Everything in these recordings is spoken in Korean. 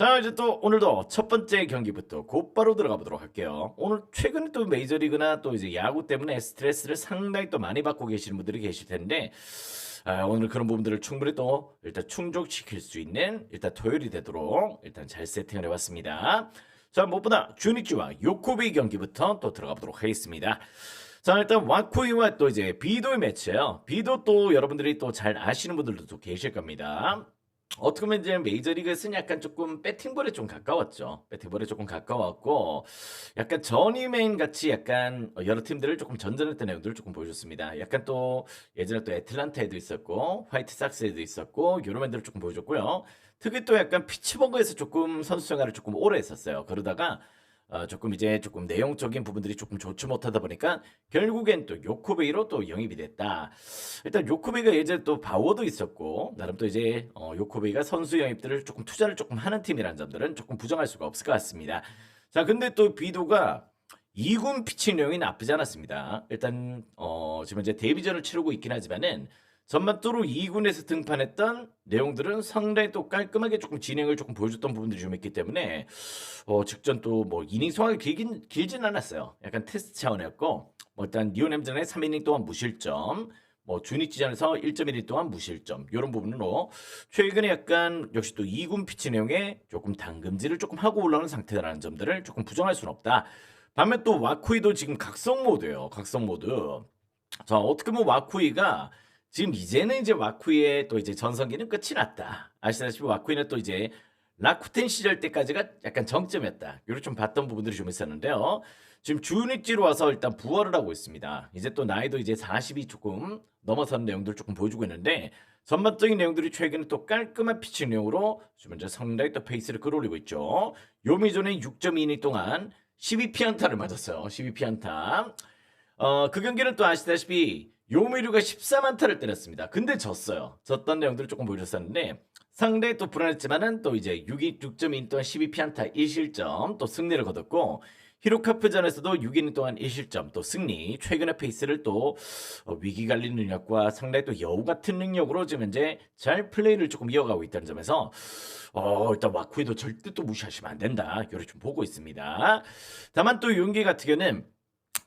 자, 이제 또 오늘도 첫 번째 경기부터 곧바로 들어가 보도록 할게요. 오늘 최근에 또 메이저리그나 또 이제 야구 때문에 스트레스를 상당히 또 많이 받고 계시는 분들이 계실 텐데, 오늘 그런 부분들을 충분히 또 일단 충족시킬 수 있는 일단 토요일이 되도록 일단 잘 세팅을 해봤습니다. 자, 무엇보다 주니치와 요코비 경기부터 또 들어가 보도록 하겠습니다. 자, 일단 와코이와 또 이제 비도의 매치예요. 비도 또 여러분들이 또 잘 아시는 분들도 또 계실 겁니다. 어떻게 보면 이제 메이저리그에서는 약간 조금 배팅볼에 좀 가까웠죠. 배팅볼에 조금 가까웠고 약간 저니맨 같이 약간 여러 팀들을 조금 전전했던 내용들을 조금 보여줬습니다. 약간 또 예전에 또 애틀란타에도 있었고 화이트삭스에도 있었고 이런 애들을 조금 보여줬고요. 특히 또 약간 피츠버그에서 조금 선수 생활을 조금 오래 했었어요. 그러다가 조금 이제 조금 내용적인 부분들이 조금 좋지 못하다 보니까 결국엔 또 요코베이로 또 영입이 됐다. 일단 요코베이가 예전에 또 바워도 있었고 나름 또 이제 요코베이가 선수 영입들을 조금 투자를 조금 하는 팀이라는 점들은 조금 부정할 수가 없을 것 같습니다. 자, 근데 또 비도가 2군 피칭력이 나쁘지 않았습니다. 일단 지금 이제 데뷔전을 치르고 있긴 하지만은 전반적으로 2군에서 등판했던 내용들은 상당히 또 깔끔하게 조금 진행을 조금 보여줬던 부분들이 좀 있기 때문에 직전 또 뭐 이닝 소화가 길진 않았어요. 약간 테스트 차원이었고 뭐 일단 리오넴전에 3이닝 동안 무실점, 뭐 주니치전에서 1.1일 동안 무실점 이런 부분으로 최근에 약간 역시 또 2군 피치 내용에 조금 당금질을 조금 하고 올라오는 상태라는 점들을 조금 부정할 수는 없다. 반면 또 와쿠이도 지금 각성 모드예요. 각성 모드. 자, 어떻게 보면 와쿠이가 지금 이제는 이제 와쿠이의 또 이제 전성기는 끝이 났다. 아시다시피 와쿠이는 또 이제 라쿠텐 시절 때까지가 약간 정점이었다. 이렇게 좀 봤던 부분들이 좀 있었는데요. 지금 주니치로 와서 일단 부활을 하고 있습니다. 이제 또 나이도 이제 40이 조금 넘어서는 내용들을 조금 보여주고 있는데 전반적인 내용들이 최근에 또 깔끔한 피칭 내용으로 지금 이제 상당히 또 페이스를 끌어올리고 있죠. 요미전에 6.2이닝 동안 12피안타를 맞았어요. 12피안타. 그 경기는 또 아시다시피 요미류가 14만타를 때렸습니다. 근데 졌어요. 졌던 내용들을 조금 보여줬었는데 상대히 또 불안했지만은 또 이제 6.2 동안 12피안타 1실점 또 승리를 거뒀고 히로카프전에서도 6이닝 동안 1실점 또 승리 최근의 페이스를 또 위기 관리 능력과 상당히 또 여우 같은 능력으로 지금 현재 잘 플레이를 조금 이어가고 있다는 점에서 일단 와쿠이도 절대 또 무시하시면 안 된다. 이렇게 좀 보고 있습니다. 다만 또 윤기 같은 경우는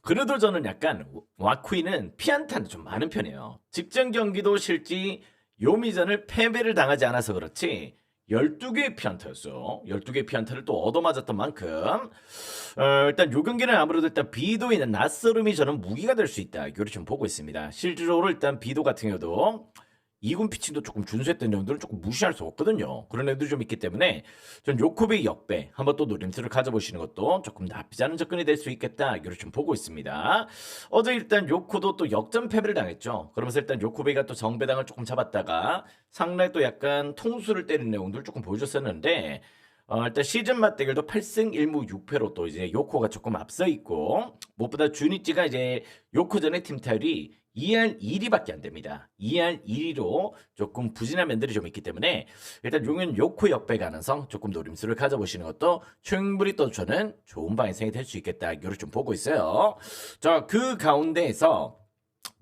그래도 저는 약간 와쿠이는 피안타는 좀 많은 편이에요. 직전 경기도 실제 요미전을 패배를 당하지 않아서 그렇지 12개의 피안타였어요. 12개의 피안타를 또 얻어맞았던 만큼 일단 요 경기는 아무래도 일단 비도 있는 낯설음이 저는 무기가 될 수 있다. 이걸 좀 보고 있습니다. 실질적으로 일단 비도 같은 경우도 2군 피칭도 조금 준수했던 내용들은 조금 무시할 수 없거든요. 그런 애들이 좀 있기 때문에 전 요코베이 역배 한번 또 노림수를 가져보시는 것도 조금 나쁘지 않은 접근이 될 수 있겠다. 이걸 좀 보고 있습니다. 어제 일단 요코도 또 역전 패배를 당했죠. 그러면서 일단 요코베이가 또 정배당을 조금 잡았다가 상당히 또 약간 통수를 때리는 내용들을 조금 보여줬었는데 일단 시즌 맞대결도 8승 1무 6패로 또 이제 요코가 조금 앞서 있고 무엇보다 주니치가 이제 요코 전의 팀 타율이 2할 1위밖에 안 됩니다. 2할 1위로 조금 부진한 면들이 좀 있기 때문에 일단 용현 요코 역배 가능성 조금 노림수를 가져보시는 것도 충분히 또 저는 좋은 방향성이 될 수 있겠다. 이걸 좀 보고 있어요. 자, 그 가운데에서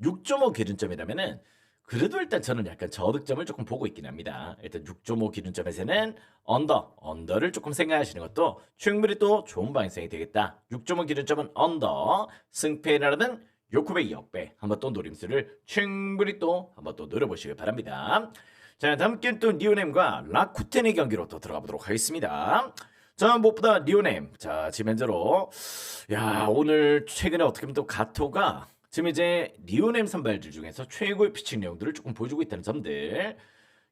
6.5 기준점이라면은 그래도 일단 저는 약간 저득점을 조금 보고 있긴 합니다. 일단 6.5 기준점에서는 언더를 조금 생각하시는 것도 충분히 또 좋은 방향성이 되겠다. 6.5 기준점은 언더, 승패라는 요코베이 역배 한번 또 노림수를 충분히 또 한번 또 노려보시길 바랍니다. 자, 다음 게임 또 리오넴과 라쿠텐의 경기로 또 들어가 보도록 하겠습니다. 자, 무엇보다 리오넴. 자, 지금 현재로 오늘 최근에 어떻게 보면 또 가토가 지금 이제 리오넴 선발들 중에서 최고의 피칭 내용들을 조금 보여주고 있다는 점들.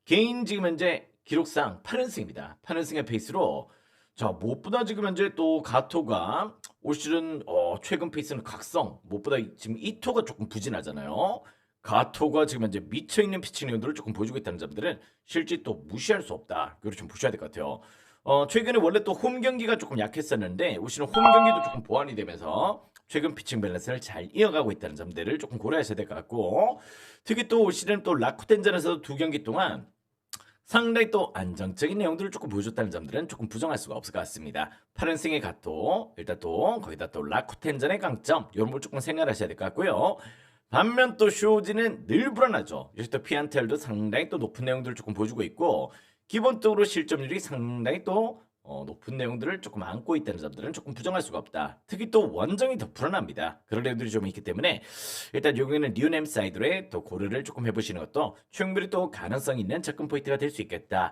개인 지금 현재 기록상 8연승입니다. 8연승의 페이스로 자, 무엇보다 지금 현재 또 가토가 올 시즌 최근 페이스는 각성. 무엇보다 지금 이토가 조금 부진하잖아요. 가토가 지금 현재 미쳐있는 피칭 내용들을 조금 보여주고 있다는 점들은 실제 또 무시할 수 없다. 이걸 좀 보셔야 될 것 같아요. 최근에 원래 또 홈 경기가 조금 약했었는데 올 시즌 홈 경기도 조금 보완이 되면서 최근 피칭 밸런스를 잘 이어가고 있다는 점들을 조금 고려하셔야 될 것 같고 특히 또 올 시즌 또 라쿠텐전에서도 2경기 동안 상당히 또 안정적인 내용들을 조금 보여줬다는 점들은 조금 부정할 수가 없을 것 같습니다. 8연승의 가토 일단 또 거기다 또 라쿠텐전의 강점 이런 걸 조금 생각하셔야 될 것 같고요. 반면 또 쇼지는 늘 불안하죠. 역시 또 피안텔도 상당히 또 높은 내용들을 조금 보여주고 있고 기본적으로 실점률이 상당히 또 높은 내용들을 조금 안고 있다는 점들은 조금 부정할 수가 없다. 특히 또 원정이 더 불안합니다. 그런 내용들이 좀 있기 때문에 일단 여기는 뉴넴 사이드에 또 고려를 조금 해보시는 것도 충분히 또 가능성 있는 접근 포인트가 될 수 있겠다.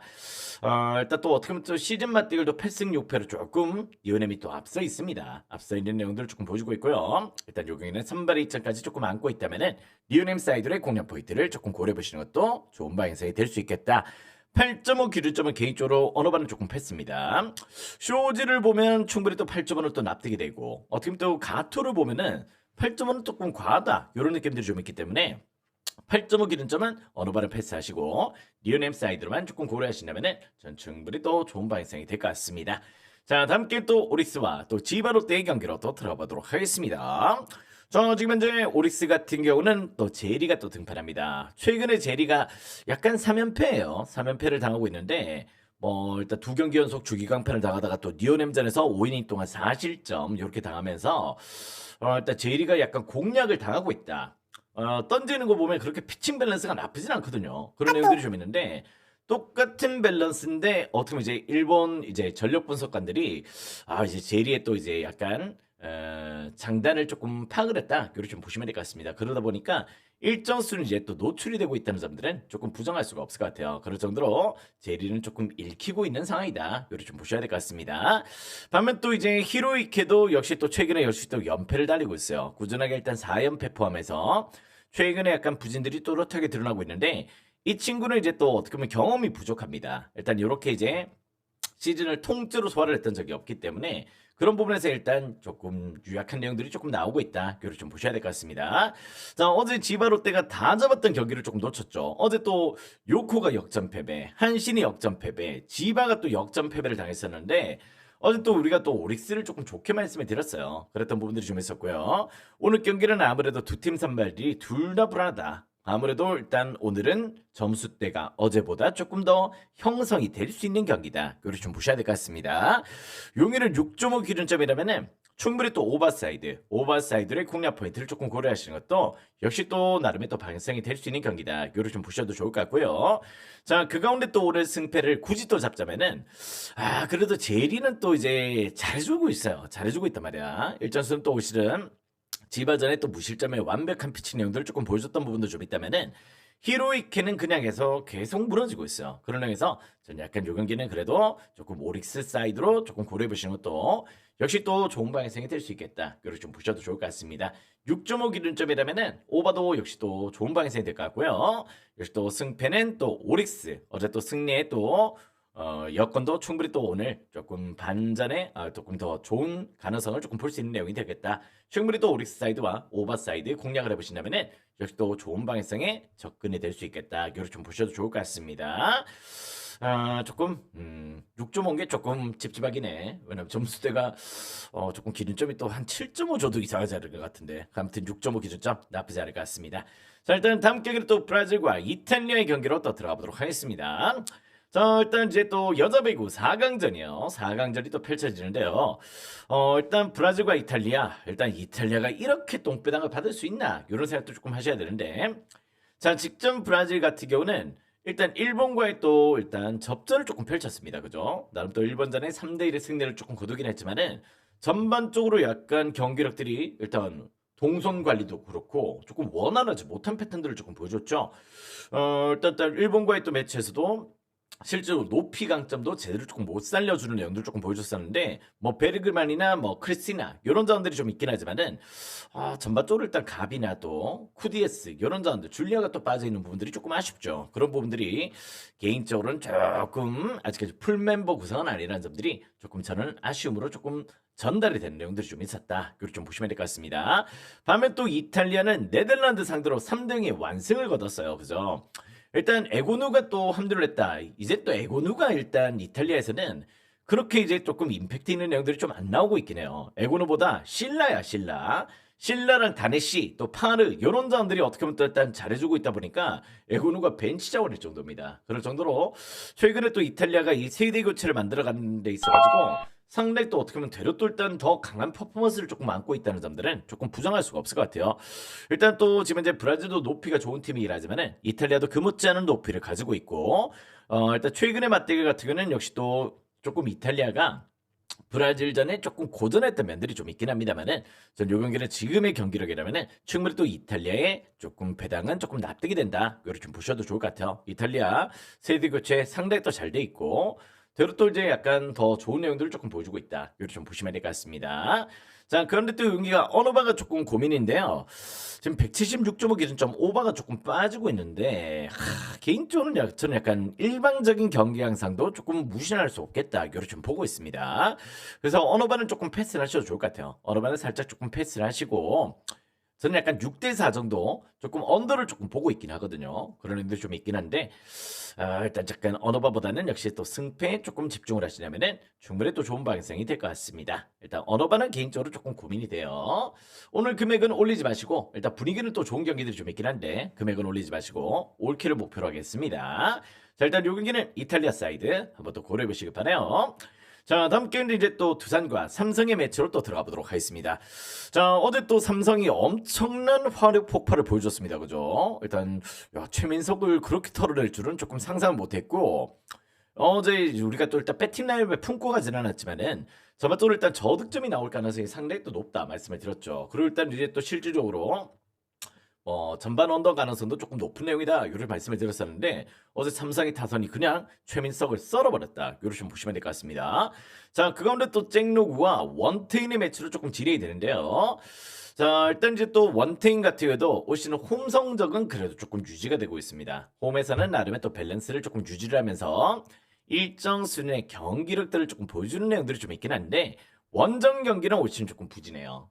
일단 또 어떻게 보면 또 시즌 맞대결도 8승 6패로 조금 뉴넴이 또 앞서 있습니다. 앞서 있는 내용들을 조금 보여주고 있고요. 일단 여기는 선발의 입장까지 조금 안고 있다면은 뉴넴 사이드의 공략 포인트를 조금 고려해보시는 것도 좋은 방향성이 될 수 있겠다. 8.5 기준점은 개인적으로 어느 반은 조금 패스입니다. 쇼지를 보면 충분히 또 8.5를 또 납득이 되고 어떻게 보면 또 가토를 보면은 8.5는 조금 과하다 이런 느낌들이 좀 있기 때문에 8.5 기준점은 어느 반은 패스하시고 리오넴 사이드로만 조금 고려하신다면은 전 충분히 또 좋은 방향성이 될 것 같습니다. 자, 다음 게임 또 오릭스와 또 지바롯데의 경기로 또 들어보도록 하겠습니다. 자, 지금 현재 오릭스 같은 경우는 또 제리가 또 등판합니다. 최근에 제리가 약간 3연패예요. 3연패를 당하고 있는데 뭐 일단 2경기 연속 주기강판을 당하다가 또 니오넴전에서 5이닝 동안 4실점 이렇게 당하면서 일단 제리가 약간 공략을 당하고 있다. 던지는 거 보면 그렇게 피칭 밸런스가 나쁘진 않거든요. 그런 내용들이 좀 있는데 똑같은 밸런스인데 어떻게 보면 이제 일본 이제 전력 분석관들이 이제 제리의 또 이제 약간 장단을 조금 파악을 했다. 이렇게 좀 보시면 될 것 같습니다. 그러다 보니까 일정 수는 이제 또 노출이 되고 있다는 점들은 조금 부정할 수가 없을 것 같아요. 그럴 정도로 제리는 조금 읽히고 있는 상황이다. 이렇게 좀 보셔야 될 것 같습니다. 반면 또 이제 히로이케도 역시 또 최근에 역시 또 연패를 달리고 있어요. 꾸준하게 일단 4연패 포함해서 최근에 약간 부진들이 또렷하게 드러나고 있는데 이 친구는 이제 또 어떻게 보면 경험이 부족합니다. 일단 이렇게 이제 시즌을 통째로 소화를 했던 적이 없기 때문에 그런 부분에서 일단 조금 유약한 내용들이 조금 나오고 있다. 이걸 좀 보셔야 될 것 같습니다. 자, 어제 지바롯데가 다 잡았던 경기를 조금 놓쳤죠. 어제 또 요코가 역전 패배, 한신이 역전 패배, 지바가 또 역전 패배를 당했었는데 어제 또 우리가 또 오릭스를 조금 좋게 말씀을 드렸어요. 그랬던 부분들이 좀 있었고요. 오늘 경기는 아무래도 두 팀 선발들이 둘 다 불안하다. 아무래도 일단 오늘은 점수대가 어제보다 조금 더 형성이 될 수 있는 경기다. 이걸 좀 보셔야 될 것 같습니다. 용인은 6.5 기준점이라면은 충분히 또 오버사이드의 공략 포인트를 조금 고려하시는 것도 역시 또 나름의 또 방향성이 될 수 있는 경기다. 이걸 좀 보셔도 좋을 것 같고요. 자, 그 가운데 또 오늘 승패를 굳이 또 잡자면은 그래도 제리는 또 이제 잘해주고 있어요. 잘해주고 있단 말이야. 일전수는 또 오실은 지바전에 또 무실점의 완벽한 피칭 내용들을 조금 보여줬던 부분도 좀 있다면은 히로이케는 그냥 계속 무너지고 있어요. 그런 의미에서 저는 약간 요 경기는 그래도 조금 오릭스 사이드로 조금 고려해보시는 것도 역시 또 좋은 방향성이 될 수 있겠다. 이렇게 좀 보셔도 좋을 것 같습니다. 6.5 기준점이라면은 오바도 역시 또 좋은 방향성이 될 것 같고요. 역시 또 승패는 또 오릭스 어제 또 승리에 또 여건도 충분히 또 오늘 조금 반전에 조금 더 좋은 가능성을 조금 볼 수 있는 내용이 되겠다. 충분히 또 오릭스 사이드와 오바 사이드 공략을 해보신다면은 역시 또 좋은 방향성에 접근이 될 수 있겠다. 이걸 좀 보셔도 좋을 것 같습니다. 조금 6.5인 게 조금 찝찝하긴 왜냐면 점수대가 조금 기준점이 또 한 7.5 줘도 이상하지 않을 것 같은데 아무튼 6.5 기준점 나쁘지 않을 것 같습니다. 자, 일단 다음 경기는 또 브라질과 이탈리아의 경기로 또 들어가 보도록 하겠습니다. 자, 일단 이제 또 여자 배구 4강전이요. 4강전이 또 펼쳐지는데요. 일단 브라질과 이탈리아. 일단 이탈리아가 이렇게 똥배당을 받을 수 있나? 이런 생각도 조금 하셔야 되는데. 자, 직전 브라질 같은 경우는 일단 일본과의 또 일단 접전을 조금 펼쳤습니다. 그죠? 나름 또 일본전에 3대1의 승리를 조금 거두긴 했지만은 전반적으로 약간 경기력들이 일단 동선 관리도 그렇고 조금 원활하지 못한 패턴들을 조금 보여줬죠. 일단 일본과의 또 매치에서도 실제로 높이 강점도 제대로 조금 못 살려주는 내용들 조금 보여줬었는데 뭐 베르그만이나 뭐 크리스티나 이런 자원들이 좀 있긴 하지만은 전반적으로 일단 가비나 또 쿠디에스 이런 자원들 줄리아가 또 빠져있는 부분들이 조금 아쉽죠. 그런 부분들이 개인적으로는 조금 아직까지 풀멤버 구성은 아니라는 점들이 조금 저는 아쉬움으로 조금 전달이 되는 내용들이 좀 있었다. 이걸 좀 보시면 될 것 같습니다. 반면 또 이탈리아는 네덜란드 상대로 3등의 완승을 거뒀어요. 그죠? 일단 에고누가 또 합류를 했다. 이제 또 에고누가 일단 이탈리아에서는 그렇게 이제 조금 임팩트 있는 내용들이 좀 안 나오고 있긴 해요. 에고누보다 신라야, 신라. 신라랑 다네시, 또 파르 이런 자원들이 어떻게 보면 또 일단 잘해주고 있다 보니까 에고누가 벤치 자원일 정도입니다. 그럴 정도로 최근에 또 이탈리아가 이 세대 교체를 만들어가는 데 있어가지고 상당히 또 어떻게 보면 되려 또 일단 더 강한 퍼포먼스를 조금 안고 있다는 점들은 조금 부정할 수가 없을 것 같아요. 일단 또 지금 이제 브라질도 높이가 좋은 팀이긴 하지만은 이탈리아도 그 못지않은 높이를 가지고 있고 일단 최근의 맞대결 같은 경우는 역시 또 조금 이탈리아가 브라질전에 조금 고전했던 면들이 좀 있긴 합니다만은 전 요 경기는 지금의 경기력이라면은 충분히 또 이탈리아의 조금 배당은 조금 납득이 된다. 이렇게 좀 보셔도 좋을 것 같아요. 이탈리아 세대 교체 상당히 또 잘 돼 있고 대로 또 이제 약간 더 좋은 내용들을 조금 보여주고 있다. 이렇게 좀 보시면 될 것 같습니다. 자, 그런데 또 여기가 언어바가 조금 고민인데요. 지금 176.5 기준점 오버가 조금 빠지고 있는데 개인적으로는 저는 약간 일방적인 경기 양상도 조금 무시할 수 없겠다. 이렇게 좀 보고 있습니다. 그래서 언어바는 조금 패스를 하셔도 좋을 것 같아요. 언어바는 살짝 조금 패스를 하시고 저는 약간 6대4 정도 조금 언더를 조금 보고 있긴 하거든요. 그런 의미도 좀 있긴 한데 일단 잠깐 언어바보다는 역시 또 승패에 조금 집중을 하시려면은 충분히 또 좋은 방향성이 될 것 같습니다. 일단 언어바는 개인적으로 조금 고민이 돼요. 오늘 금액은 올리지 마시고 일단 분위기는 또 좋은 경기들이 좀 있긴 한데 금액은 올리지 마시고 올킬을 목표로 하겠습니다. 자, 일단 요 경기는 이탈리아 사이드 한번 또 고려해 보시길 바라요. 자, 다음 게임은 이제 또 두산과 삼성의 매치로 또 들어가 보도록 하겠습니다. 자, 어제 또 삼성이 엄청난 화력 폭발을 보여줬습니다. 그죠? 일단 최민석을 그렇게 털어낼 줄은 조금 상상 못했고 어제 우리가 또 일단 배팅 라인에 품고 가진 않았지만은 저마토로 일단 저득점이 나올 가능성이 상당히 또 높다 말씀을 드렸죠. 그리고 일단 이제 또 실질적으로 전반 언더 가능성도 조금 높은 내용이다. 이렇게 말씀을 드렸었는데 어제 삼성의 타선이 그냥 최민석을 썰어버렸다. 이렇게 좀 보시면 될 것 같습니다. 자, 그 가운데 또 잭로그와 원태인의 매치로 조금 진행이 되는데요. 자, 일단 이제 또 원태인 같은 경우도 올 시즌 홈 성적은 그래도 조금 유지가 되고 있습니다. 홈에서는 나름의 또 밸런스를 조금 유지를 하면서 일정 수준의 경기력들을 조금 보여주는 내용들이 좀 있긴 한데 원정 경기는 올 시즌 조금 부진해요.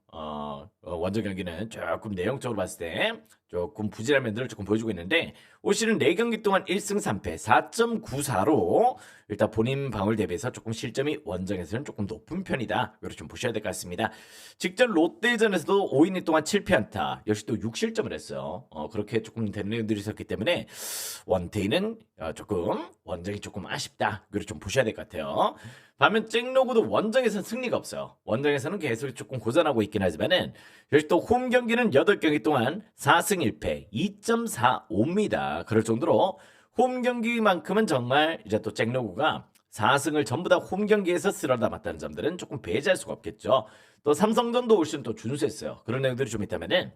원정 경기는 조금 내용적으로 봤을 때 조금 부진한 면들을 조금 보여주고 있는데 올 시즌 4경기 동안 1승 3패 4.94로 일단 본인 방울 대비해서 조금 실점이 원정에서는 조금 높은 편이다. 이렇게 좀 보셔야 될 것 같습니다. 직전 롯데전에서도 5이닝 동안 7피안타 역시 또 6실점을 했어요. 그렇게 조금 된 내용들이 있었기 때문에 원태인은 조금 원정이 조금 아쉽다. 이렇게 좀 보셔야 될 것 같아요. 반면 잭로그도 원정에서는 승리가 없어요. 원정에서는 계속 조금 고전하고 있긴 하지만은 역시 또 홈 경기는 8경기 동안 4승 1패 2.45입니다. 그럴 정도로 홈 경기만큼은 정말 이제 또 잭로그가 4승을 전부 다 홈 경기에서 쓸어 담았다는 점들은 조금 배제할 수가 없겠죠. 또 삼성전도 올 시즌 또 준수했어요. 그런 내용들이 좀 있다면은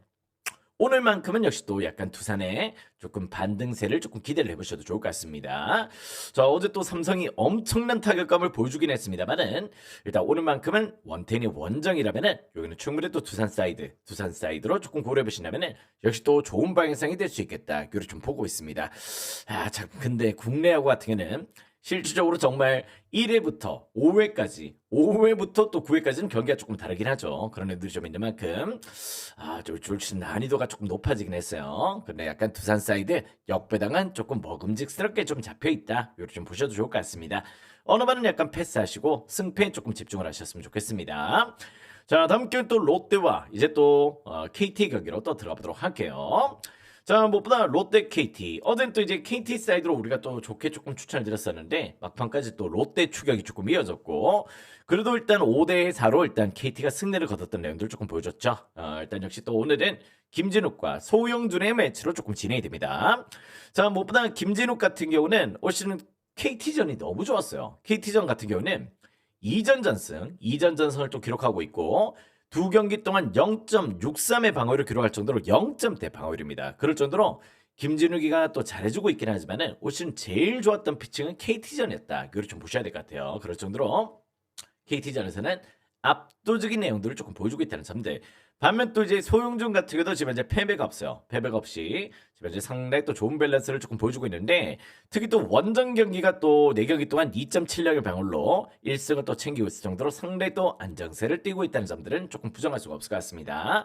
오늘만큼은 역시 또 약간 두산의 조금 반등세를 조금 기대를 해보셔도 좋을 것 같습니다. 자, 어제 또 삼성이 엄청난 타격감을 보여주긴 했습니다만은 일단 오늘만큼은 원태인이 원정이라면은 여기는 충분히 또 두산 사이드로 조금 고려해보신다면은 역시 또 좋은 방향성이 될 수 있겠다. 이렇게 좀 보고 있습니다. 참 근데 국내야구 같은 경우는 실질적으로 정말 1회부터 5회부터 또 9회까지는 경기가 조금 다르긴 하죠. 그런 애들이 좀 있는 만큼 좀 난이도가 조금 높아지긴 했어요. 근데 약간 두산 사이드 역배당은 조금 먹음직스럽게 좀 잡혀있다. 이렇게 좀 보셔도 좋을 것 같습니다. 어느 반은 약간 패스하시고 승패에 조금 집중을 하셨으면 좋겠습니다. 자, 다음 경기 또 롯데와 이제 또 KT 경기로 또 들어가 보도록 할게요. 자, 무엇보다 롯데 KT. 어제는 또 이제 KT 사이드로 우리가 또 좋게 조금 추천을 드렸었는데 막판까지 또 롯데 추격이 조금 이어졌고 그래도 일단 5대4로 일단 KT가 승리를 거뒀던 내용들 조금 보여줬죠. 일단 역시 또 오늘은 김진욱과 소영준의 매치로 조금 진행이 됩니다. 자, 무엇보다 김진욱 같은 경우는 올 시즌 KT전이 너무 좋았어요. KT전 같은 경우는 2전 전승, 2전 전승을 또 기록하고 있고 두 경기 동안 0.63의 방어율을 기록할 정도로 0점대 방어율입니다. 그럴 정도로 김진욱이가 또 잘해주고 있긴 하지만은 올 시즌 제일 좋았던 피칭은 KT전이었다. 이걸 좀 보셔야 될 것 같아요. 그럴 정도로 KT전에서는 압도적인 내용들을 조금 보여주고 있다는 점들. 반면 또 이제 소용준 같은 경우도 지금 이제 패배가 없어요. 패배가 없이 지금 이제 상당히 또 좋은 밸런스를 조금 보여주고 있는데 특히 또 원정 경기가 또 4경기 동안 2.7력의 방울로 1승을 또 챙기고 있을 정도로 상당히 또 안정세를 띠고 있다는 점들은 조금 부정할 수가 없을 것 같습니다.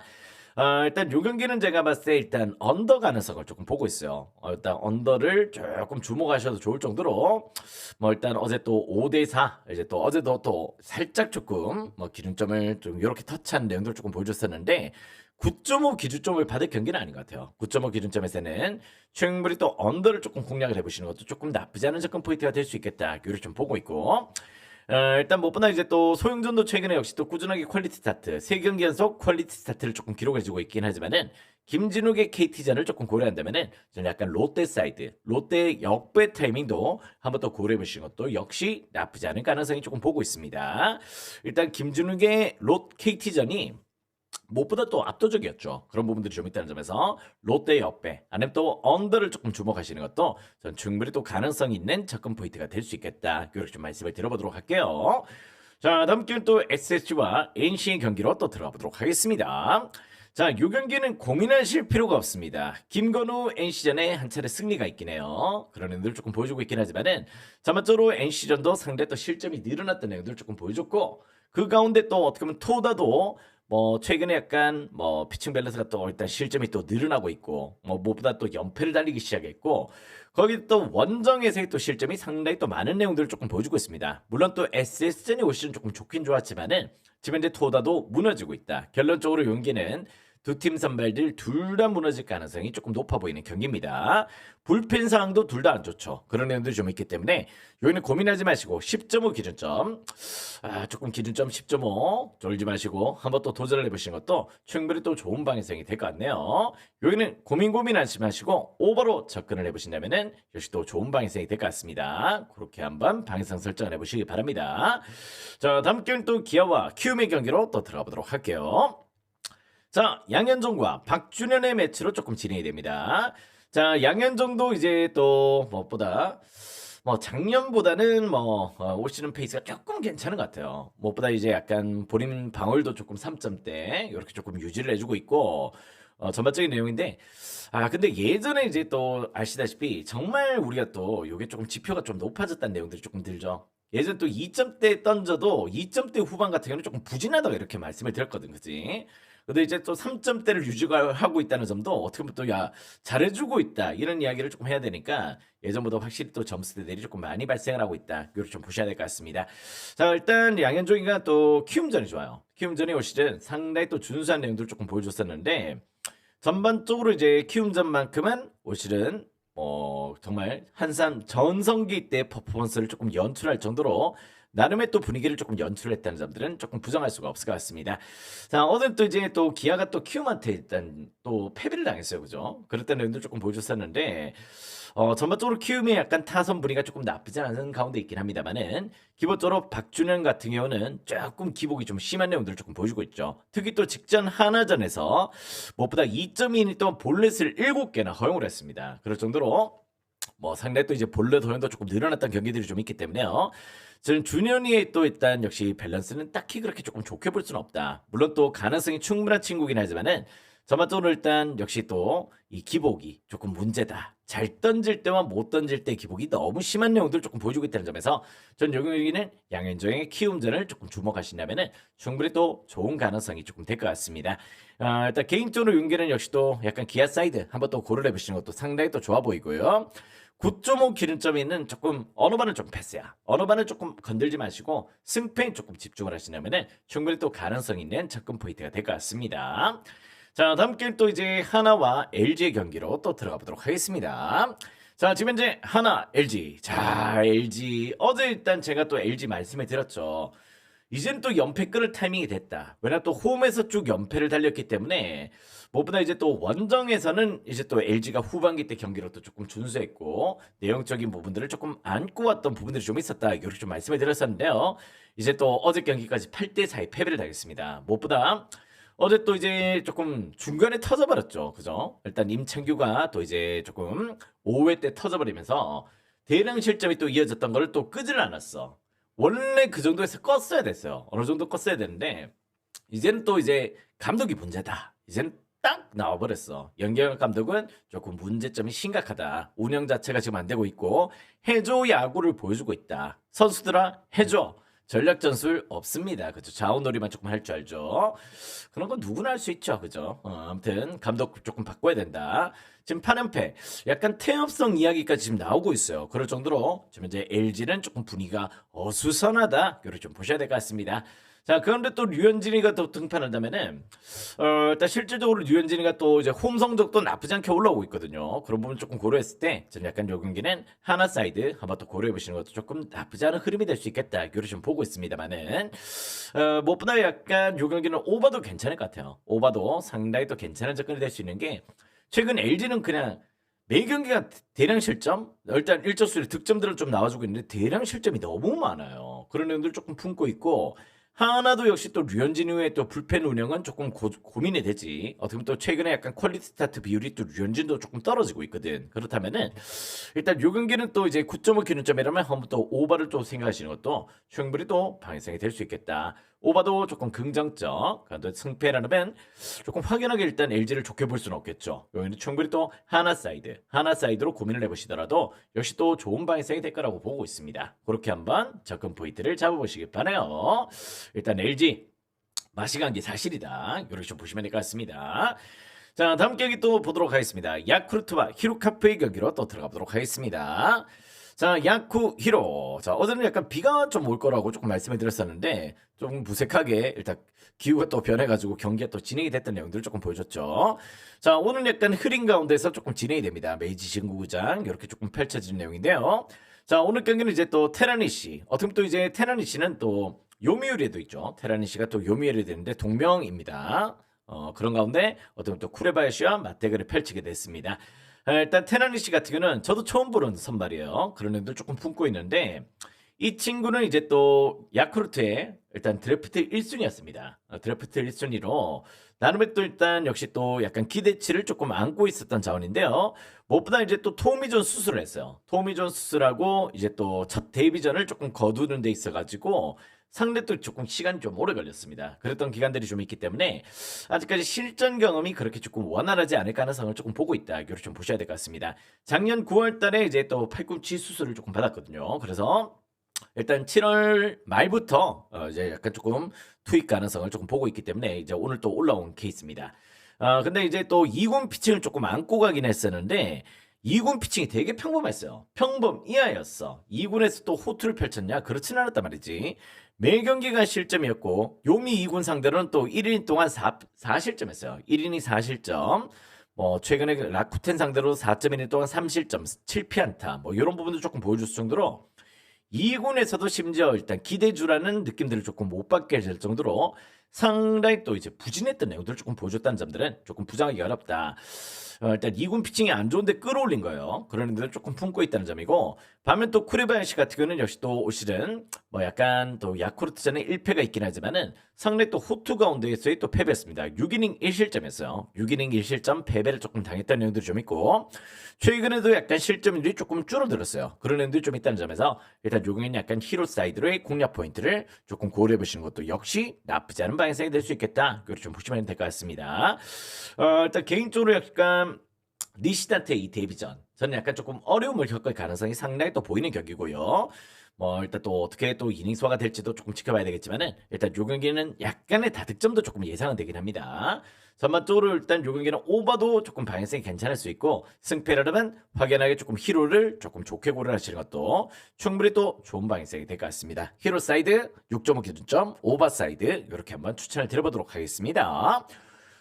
일단 요 경기는 제가 봤을 때 일단 언더 가능성을 조금 보고 있어요. 일단 언더를 조금 주목하셔도 좋을 정도로 뭐 일단 어제 또 5대4 이제 또 어제도 또 살짝 조금 뭐 기준점을 좀 이렇게 터치한 내용들 조금 보여줬었는데 9.5 기준점을 받을 경기는 아닌 것 같아요. 9.5 기준점에서는 충분히 또 언더를 조금 공략을 해보시는 것도 조금 나쁘지 않은 접근 포인트가 될 수 있겠다. 이렇게 좀 보고 있고 일단 무엇보다 이제 또 소용전도 최근에 역시 또 꾸준하게 퀄리티 스타트 3경기 연속 퀄리티 스타트를 조금 기록해주고 있긴 하지만은 김진욱의 KT전을 조금 고려한다면은 저는 약간 롯데 사이드, 롯데 역배 타이밍도 한번 더 고려해 보시는 것도 역시 나쁘지 않은 가능성이 조금 보고 있습니다. 일단 김진욱의 롯 KT전이 무엇보다 또 압도적이었죠. 그런 부분들이 좀 있다는 점에서 롯데 역배 아니면 또 언더를 조금 주목하시는 것도 전 충분히 또 가능성이 있는 접근 포인트가 될 수 있겠다. 이렇게 좀 말씀을 드려보도록 할게요. 자, 다음 경기는 또 SSG와 NC의 경기로 또 들어가 보도록 하겠습니다. 자, 이 경기는 고민하실 필요가 없습니다. 김건우 NC전에 한 차례 승리가 있긴 해요. 그런 내용들 조금 보여주고 있긴 하지만은 전반적으로 NC전도 상당히 또 실점이 늘어났던 내용들 조금 보여줬고 그 가운데 또 어떻게 보면 토다도 뭐 최근에 약간 뭐 피칭 밸런스가 또 일단 실점이 또 늘어나고 있고 뭐 무엇보다 또 연패를 달리기 시작했고 거기 또 원정에서의 또 실점이 상당히 또 많은 내용들을 조금 보여주고 있습니다. 물론 또 SS전이 올 시즌 조금 좋긴 좋았지만은 지금 현재 토다도 무너지고 있다. 결론적으로 용기는 두 팀 선발들 둘 다 무너질 가능성이 조금 높아 보이는 경기입니다. 불펜 상황도 둘 다 안 좋죠. 그런 내용들이 좀 있기 때문에 여기는 고민하지 마시고 10.5 기준점 조금 기준점 10.5 졸지 마시고 한번 또 도전을 해보시는 것도 충분히 또 좋은 방향성이 될 것 같네요. 여기는 고민하지 마시고 오버로 접근을 해보신다면은 역시 또 좋은 방향성이 될 것 같습니다. 그렇게 한번 방향성 설정을 해보시기 바랍니다. 자, 다음 경기는 또 기아와 키움의 경기로 또 들어가 보도록 할게요. 자, 양현종과 박준현의 매치로 조금 진행이 됩니다. 자, 양현종도 이제 또 무엇보다 뭐 작년보다는 올 시즌 페이스가 조금 괜찮은 것 같아요. 무엇보다 이제 약간 본인 방어율도 조금 3점대 이렇게 조금 유지를 해주고 있고 전반적인 내용인데 근데 예전에 이제 또 아시다시피 정말 우리가 또 요게 조금 지표가 좀 높아졌다는 내용들이 조금 들죠. 예전 또 2점대 던져도 2점대 후반 같은 경우는 조금 부진하다고 이렇게 말씀을 드렸거든, 그지? 근데 이제 또 3점대를 유지하고 있다는 점도 어떻게 보면 또 야 잘해주고 있다 이런 이야기를 조금 해야 되니까 예전보다 확실히 또 점수대들이 조금 많이 발생을 하고 있다. 이걸 좀 보셔야 될 것 같습니다. 자, 일단 양현종이가 또 키움전이 좋아요. 키움전이 올 시즌 상당히 또 준수한 내용들을 조금 보여줬었는데 전반적으로 이제 키움전만큼은 올 시즌 정말 한산 전성기 때 퍼포먼스를 조금 연출할 정도로 나름의 또 분위기를 조금 연출했다는 점들은 조금 부정할 수가 없을 것 같습니다. 자, 오늘 또 이제 또 기아가 또 키움한테 일단 또 패배를 당했어요, 그죠? 그랬다는 내용도 조금 보여줬었는데 전반적으로 키움이 약간 타선 분위기가 조금 나쁘지 않은 가운데 있긴 합니다만은 기본적으로 박준현 같은 경우는 조금 기복이 좀 심한 내용들을 조금 보여주고 있죠. 특히 또 직전 하나전에서 무엇보다 2.2이니 또 볼넷을 7개나 허용을 했습니다. 그럴 정도로 상당히 또 이제 볼넷 허용도 조금 늘어났던 경기들이 좀 있기 때문에요. 저는 준현이의 또 일단 역시 밸런스는 딱히 그렇게 조금 좋게 볼 수는 없다. 물론 또 가능성이 충분한 친구긴 하지만은 전반적으로 일단 역시 또 이 기복이 조금 문제다. 잘 던질 때와 못 던질 때 기복이 너무 심한 내용들을 조금 보여주고 있다는 점에서 전 여기는 양현종의 키움전을 조금 주목하신다면은 충분히 또 좋은 가능성이 조금 될 것 같습니다. 일단 개인적으로 윤기는 역시 또 약간 기아 사이드 한번 또 고려를 해보시는 것도 상당히 또 좋아 보이고요. 9.5 기준점이 있는 조금 어느 반은 조금 패스야. 어느 반은 조금 건들지 마시고 승패에 조금 집중을 하시려면은 충분히 또 가능성 있는 접근 포인트가 될 것 같습니다. 자, 다음 게임 또 이제 하나와 LG의 경기로 또 들어가 보도록 하겠습니다. 자, 지금 현재 하나, LG. 자, LG. 어제 일단 제가 또 LG 말씀을 드렸죠. 이젠 또 연패 끊을 타이밍이 됐다. 왜냐 또 홈에서 쭉 연패를 달렸기 때문에 무엇보다 이제 또 원정에서는 이제 또 LG가 후반기 때 경기로 또 조금 준수했고 내용적인 부분들을 조금 안고 왔던 부분들이 좀 있었다. 이렇게 좀 말씀을 드렸었는데요. 이제 또 어제 경기까지 8대4의 패배를 당했습니다. 무엇보다 어제 또 이제 조금 중간에 터져버렸죠. 그죠? 일단 임창규가 또 이제 조금 5회 때 터져버리면서 대량 실점이 또 이어졌던 거를 또 끄지를 않았어. 원래 그 정도에서 껐어야 됐어요. 어느 정도 껐어야 되는데 이제는 또 이제 감독이 문제다. 이제는 딱 나와버렸어. 연경혁 감독은 조금 문제점이 심각하다. 운영 자체가 지금 안 되고 있고 해줘 야구를 보여주고 있다. 선수들아 해줘. 전략 전술 없습니다. 그죠? 자원놀이만 조금 할 줄 알죠. 그런 건 누구나 할 수 있죠. 그죠? 아무튼 감독 조금 바꿔야 된다. 지금 8연패 약간 태업성 이야기까지 지금 나오고 있어요. 그럴 정도로 지금 이제 LG는 조금 분위기가 어수선하다. 이걸 좀 보셔야 될 것 같습니다. 자, 그런데 또 류현진이가 또 등판한다면은 일단 실질적으로 류현진이가 또 이제 홈 성적도 나쁘지 않게 올라오고 있거든요. 그런 부분 조금 고려했을 때 저는 약간 요 경기는 하나 사이드 한번 또 고려해 보시는 것도 조금 나쁘지 않은 흐름이 될 수 있겠다. 이렇게 좀 보고 있습니다만은 무엇보다 약간 요 경기는 오바도 괜찮을 것 같아요. 오바도 상당히 또 괜찮은 접근이 될 수 있는 게 최근 LG는 그냥 매 경기가 대량 실점? 일단 일저수의 득점들은 좀 나와주고 있는데 대량 실점이 너무 많아요. 그런 내용들 조금 품고 있고 하나도 역시 또 류현진 이후에 또 불펜 운영은 조금 고민이 되지. 어떻게 보면 또 최근에 약간 퀄리티 스타트 비율이 또 류현진도 조금 떨어지고 있거든. 그렇다면은 일단 요 경기는 또 이제 9.5 기준점이라면 한번 또 오버를 또 생각하시는 것도 충분히 또 방향성이 될 수 있겠다. 오버도 조금 긍정적. 그런데 승패라면 조금 확연하게 일단 LG를 좋게 볼 수는 없겠죠. 여기는 충분히 또 하나 사이드로 고민을 해보시더라도 역시 또 좋은 방향성이 될 거라고 보고 있습니다. 그렇게 한번 접근 포인트를 잡아보시기 바라요. 일단 LG 마시간 게 사실이다. 이렇게 좀 보시면 될 것 같습니다. 자, 다음 경기 또 보도록 하겠습니다. 야쿠르트와 히로카프의 경기로 또 들어가 보도록 하겠습니다. 자, 야쿠 히로. 자, 어제는 약간 비가 좀 올 거라고 조금 말씀을 드렸었는데 좀 무색하게 일단 기후가 또 변해가지고 경기가 또 진행이 됐던 내용들을 조금 보여줬죠. 자, 오늘 약간 흐린 가운데서 조금 진행이 됩니다. 메이지 신구구장 이렇게 조금 펼쳐지는 내용인데요. 자, 오늘 경기는 이제 또 테라니시. 어떻게 보면 또 이제 테라니시는 또 요미우리에도 있죠. 테라니시가 또 요미우리에 되는데 동명입니다. 그런 가운데 어떤 또 쿠레바야시와 맞대결을 펼치게 됐습니다. 일단 테라니시 같은 경우는 저도 처음 보는 선발이에요. 그런 애들 조금 품고 있는데 이 친구는 이제 또 야쿠르트의 일단 드래프트 1순위였습니다. 드래프트 1순위로 나름의 또 일단 역시 또 약간 기대치를 조금 안고 있었던 자원인데요. 무엇보다 이제 또 토미존 수술을 했어요. 토미존 수술하고 이제 또 첫 데뷔전을 조금 거두는 데 있어가지고 상대 또 조금 시간이 좀 오래 걸렸습니다. 그랬던 기간들이 좀 있기 때문에 아직까지 실전 경험이 그렇게 조금 원활하지 않을 가능성을 조금 보고 있다. 이걸 좀 보셔야 될 것 같습니다. 작년 9월 달에 이제 또 팔꿈치 수술을 조금 받았거든요. 그래서 일단 7월 말부터 이제 약간 조금 투입 가능성을 조금 보고 있기 때문에 이제 오늘 또 올라온 케이스입니다. 근데 이제 또 2군 피칭을 조금 안고 가긴 했었는데 2군 피칭이 되게 평범했어요. 평범 이하였어. 2군에서 또 호투를 펼쳤냐? 그렇지는 않았단 말이지. 매 경기가 실점이었고 요미 2군 상대로는 또 1인 동안 4실점 했어요. 1인이 4실점. 뭐 최근에 라쿠텐 상대로 4.1인 동안 3실점, 7피안타 뭐 이런 부분도 조금 보여줄 정도로 2군에서도 심지어 일단 기대주라는 느낌들을 조금 못 받게 될 정도로 상당히 또 이제 부진했던 내용들을 조금 보여줬다는 점들은 조금 부정하기 어렵다. 일단 2군 피칭이 안 좋은데 끌어올린 거예요. 그런 애들은 조금 품고 있다는 점이고 반면 또 쿠레바야시 같은 경우는 역시 또 올 시즌 뭐 약간 또 야쿠르트전에 1패가 있긴 하지만은 상당히 또 호투 가운데에서의 또 패배했습니다. 6이닝 1실점했어요. 6이닝 1실점 패배를 조금 당했다는 내용들이 좀 있고 최근에도 약간 실점률이 조금 줄어들었어요. 그런 내용들이 좀 있다는 점에서 일단 요경은 약간 히로 사이드로의 공략 포인트를 조금 고려해 보시는 것도 역시 나쁘지 않은 방향성이 될 수 있겠다. 그걸 좀 보시면 될 것 같습니다. 일단 개인적으로 약간 니시다테 이 데뷔전 저는 약간 조금 어려움을 겪을 가능성이 상당히 또 보이는 경기고요. 뭐 일단 또 어떻게 또 이닝스화가 될지도 조금 지켜봐야 되겠지만은 일단 요 경기는 약간의 다득점도 조금 예상은 되긴 합니다. 전반적으로 일단 요 경기는 오버도 조금 방향성이 괜찮을 수 있고 승패라면 확연하게 조금 히로를 조금 좋게 고려하시는 것도 충분히 또 좋은 방향성이 될 것 같습니다. 히로 사이드 6.5 기준점, 오버 사이드 이렇게 한번 추천을 드려보도록 하겠습니다.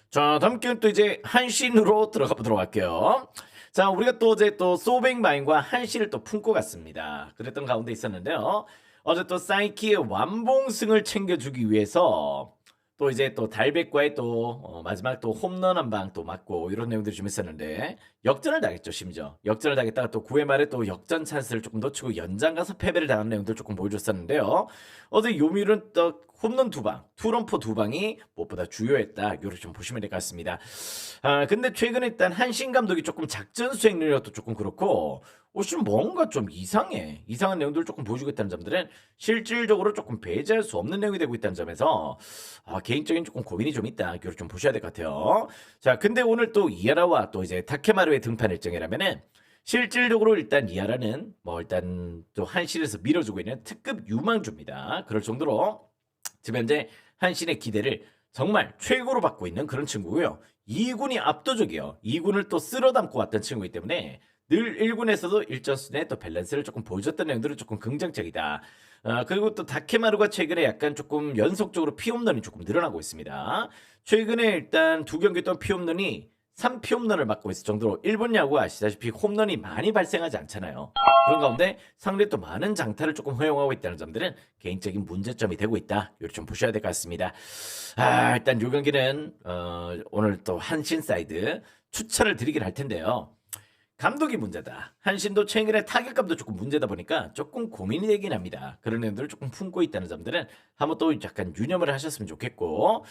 자, 다음 경기는 또 이제 한신으로 들어가 보도록 할게요. 자, 우리가 또 어제 또 소백마인과 한신을 또 품고 갔습니다. 그랬던 가운데 있었는데요. 어제 또 사이키의 완봉승을 챙겨주기 위해서 또 이제 또 달백과의 또 마지막 또 홈런 한 방 또 맞고 이런 내용들이 좀 있었는데 역전을 당했죠. 심지어 역전을 당했다가 또 9회 말에 또 역전 찬스를 조금 놓치고 연장 가서 패배를 당한 내용들 조금 보여줬었는데요. 어제 요밀은 또 홈런 2방, 투런포 2방이 무엇보다 주요했다. 이렇게 좀 보시면 될 것 같습니다. 근데 최근에 일단 한신 감독이 조금 작전 수행 능력도 조금 그렇고 좀 뭔가 좀 이상한 내용들을 조금 보여주고 있다는 점들은 실질적으로 조금 배제할 수 없는 내용이 되고 있다는 점에서 개인적인 조금 고민이 좀 있다. 이걸 좀 보셔야 될 것 같아요. 자, 근데 오늘 또 이하라와 또 이제 타케마루의 등판 일정이라면은 실질적으로 일단 이하라는 뭐 일단 또 한신에서 밀어주고 있는 특급 유망주입니다. 그럴 정도로 지금 현재 한신의 기대를 정말 최고로 받고 있는 그런 친구고요. 2군이 압도적이에요. 2군을 또 쓸어 담고 왔던 친구이기 때문에 늘 1군에서도 일전 수준의 또 밸런스를 조금 보여줬던 내용들은 조금 긍정적이다. 그리고 또 다케마루가 최근에 약간 조금 연속적으로 피홈런이 조금 늘어나고 있습니다. 최근에 일단 두 경기 동안 피홈런이 3피홈런을 맞고 있을 정도로 일본 야구 아시다시피 홈런이 많이 발생하지 않잖아요. 그런 가운데 상대 또 많은 장타를 조금 허용하고 있다는 점들은 개인적인 문제점이 되고 있다. 이걸 좀 보셔야 될 것 같습니다. 일단 요 경기는 오늘 또 한신 사이드 추천을 드리긴 할 텐데요. 감독이 문제다. 한신도 최근에 타격감도 조금 문제다 보니까 조금 고민이 되긴 합니다. 그런 애들을 조금 품고 있다는 점들은 한번 또 약간 유념을 하셨으면 좋겠고,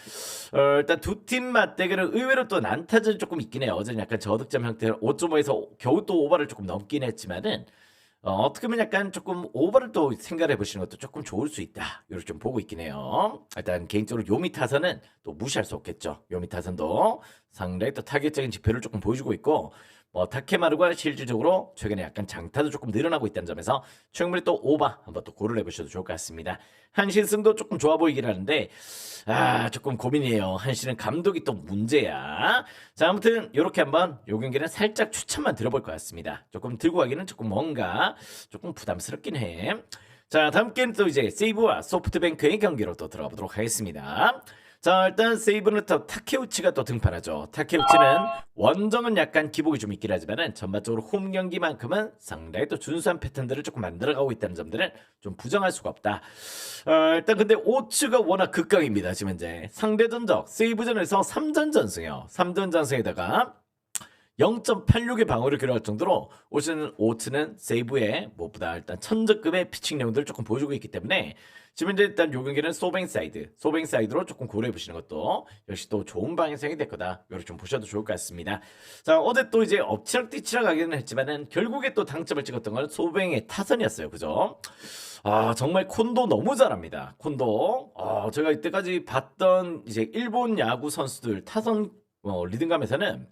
일단 두 팀 맞대결은 의외로 또 난타전이 조금 있긴 해요. 어제는 약간 저득점 형태로 5.5에서 겨우 또 오버를 조금 넘긴 했지만은 어떻게 보면 약간 조금 오버를 또 생각해 보시는 것도 조금 좋을 수 있다. 이렇게 좀 보고 있긴 해요. 일단 개인적으로 요미 타선은 또 무시할 수 없겠죠. 요미 타선도 상당히 또 타격적인 지표를 조금 보여주고 있고, 타케마루가 실질적으로 최근에 약간 장타도 조금 늘어나고 있다는 점에서 충분히 또 오바 한번 또 고려를 해보셔도 좋을 것 같습니다. 한신승도 조금 좋아 보이긴 하는데 조금 고민이에요. 한신은 감독이 또 문제야. 자, 아무튼 이렇게 한번 요 경기는 살짝 추천만 들어볼 것 같습니다. 조금 들고 가기는 조금 뭔가 조금 부담스럽긴 해. 자, 다음 게임 또 이제 세이브와 소프트뱅크의 경기로 또 들어가 보도록 하겠습니다. 자, 일단 세이브는 또 타케우치가 또 등판하죠. 타케우치는 원정은 약간 기복이 좀 있긴 하지만은 전반적으로 홈 경기만큼은 상당히 또 준수한 패턴들을 조금 만들어가고 있다는 점들은 좀 부정할 수가 없다. 일단 근데 오츠가 워낙 극강입니다. 지금 현재 상대 전적 세이브전에서 3전 전승이요. 3전 전승에다가 0.86의 방어를 기록할 정도로 오츠는 세이브에 무엇보다 일단 천적급의 피칭력들을 조금 보여주고 있기 때문에 지금 이제 일단 요 경기는 소뱅사이드로 조금 고려해 보시는 것도 역시 또 좋은 방향성이 될 거다. 이렇게 좀 보셔도 좋을 것 같습니다. 자, 어제 또 이제 엎치락뒤치락 하기는 했지만은 결국에 또 당점을 찍었던 건 소뱅의 타선이었어요. 그죠? 정말 콘도 너무 잘합니다. 콘도. 제가 이때까지 봤던 이제 일본 야구 선수들 타선 리듬감에서는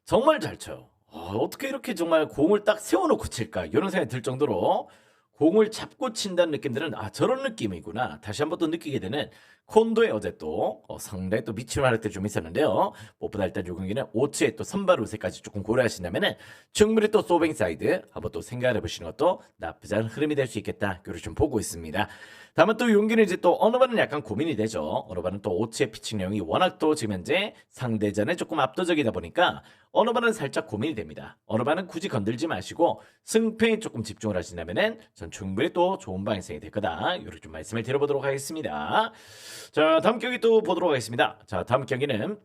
정말 잘 쳐요. 어떻게 이렇게 정말 공을 딱 세워놓고 칠까? 이런 생각이 들 정도로 공을 잡고 친다는 느낌들은 저런 느낌이구나. 다시 한번 또 느끼게 되는 콘도의 어제 또 상당히 또 미친 활약들이 좀 있었는데요. 무엇보다 일단 요 경기는 오츠의 또 선발 우세까지 조금 고려하신다면은 충분히 또 소뱅 사이드 한번 또 생각을 해보시는 것도 나쁘지 않은 흐름이 될 수 있겠다. 이렇게 좀 보고 있습니다. 다만 또 용기는 이제 또 어느 반은 약간 고민이 되죠. 어느 반은 또 오츠의 피칭 내용이 워낙 또 지금 현재 상대전에 조금 압도적이다 보니까 어느 반은 살짝 고민이 됩니다. 어느 반은 굳이 건들지 마시고 승패에 조금 집중을 하신다면은 전 충분히 또 좋은 방향성이 될 거다. 이렇게 좀 말씀을 드려보도록 하겠습니다. 자, 다음 경기 또 보도록 하겠습니다. 자, 다음 경기는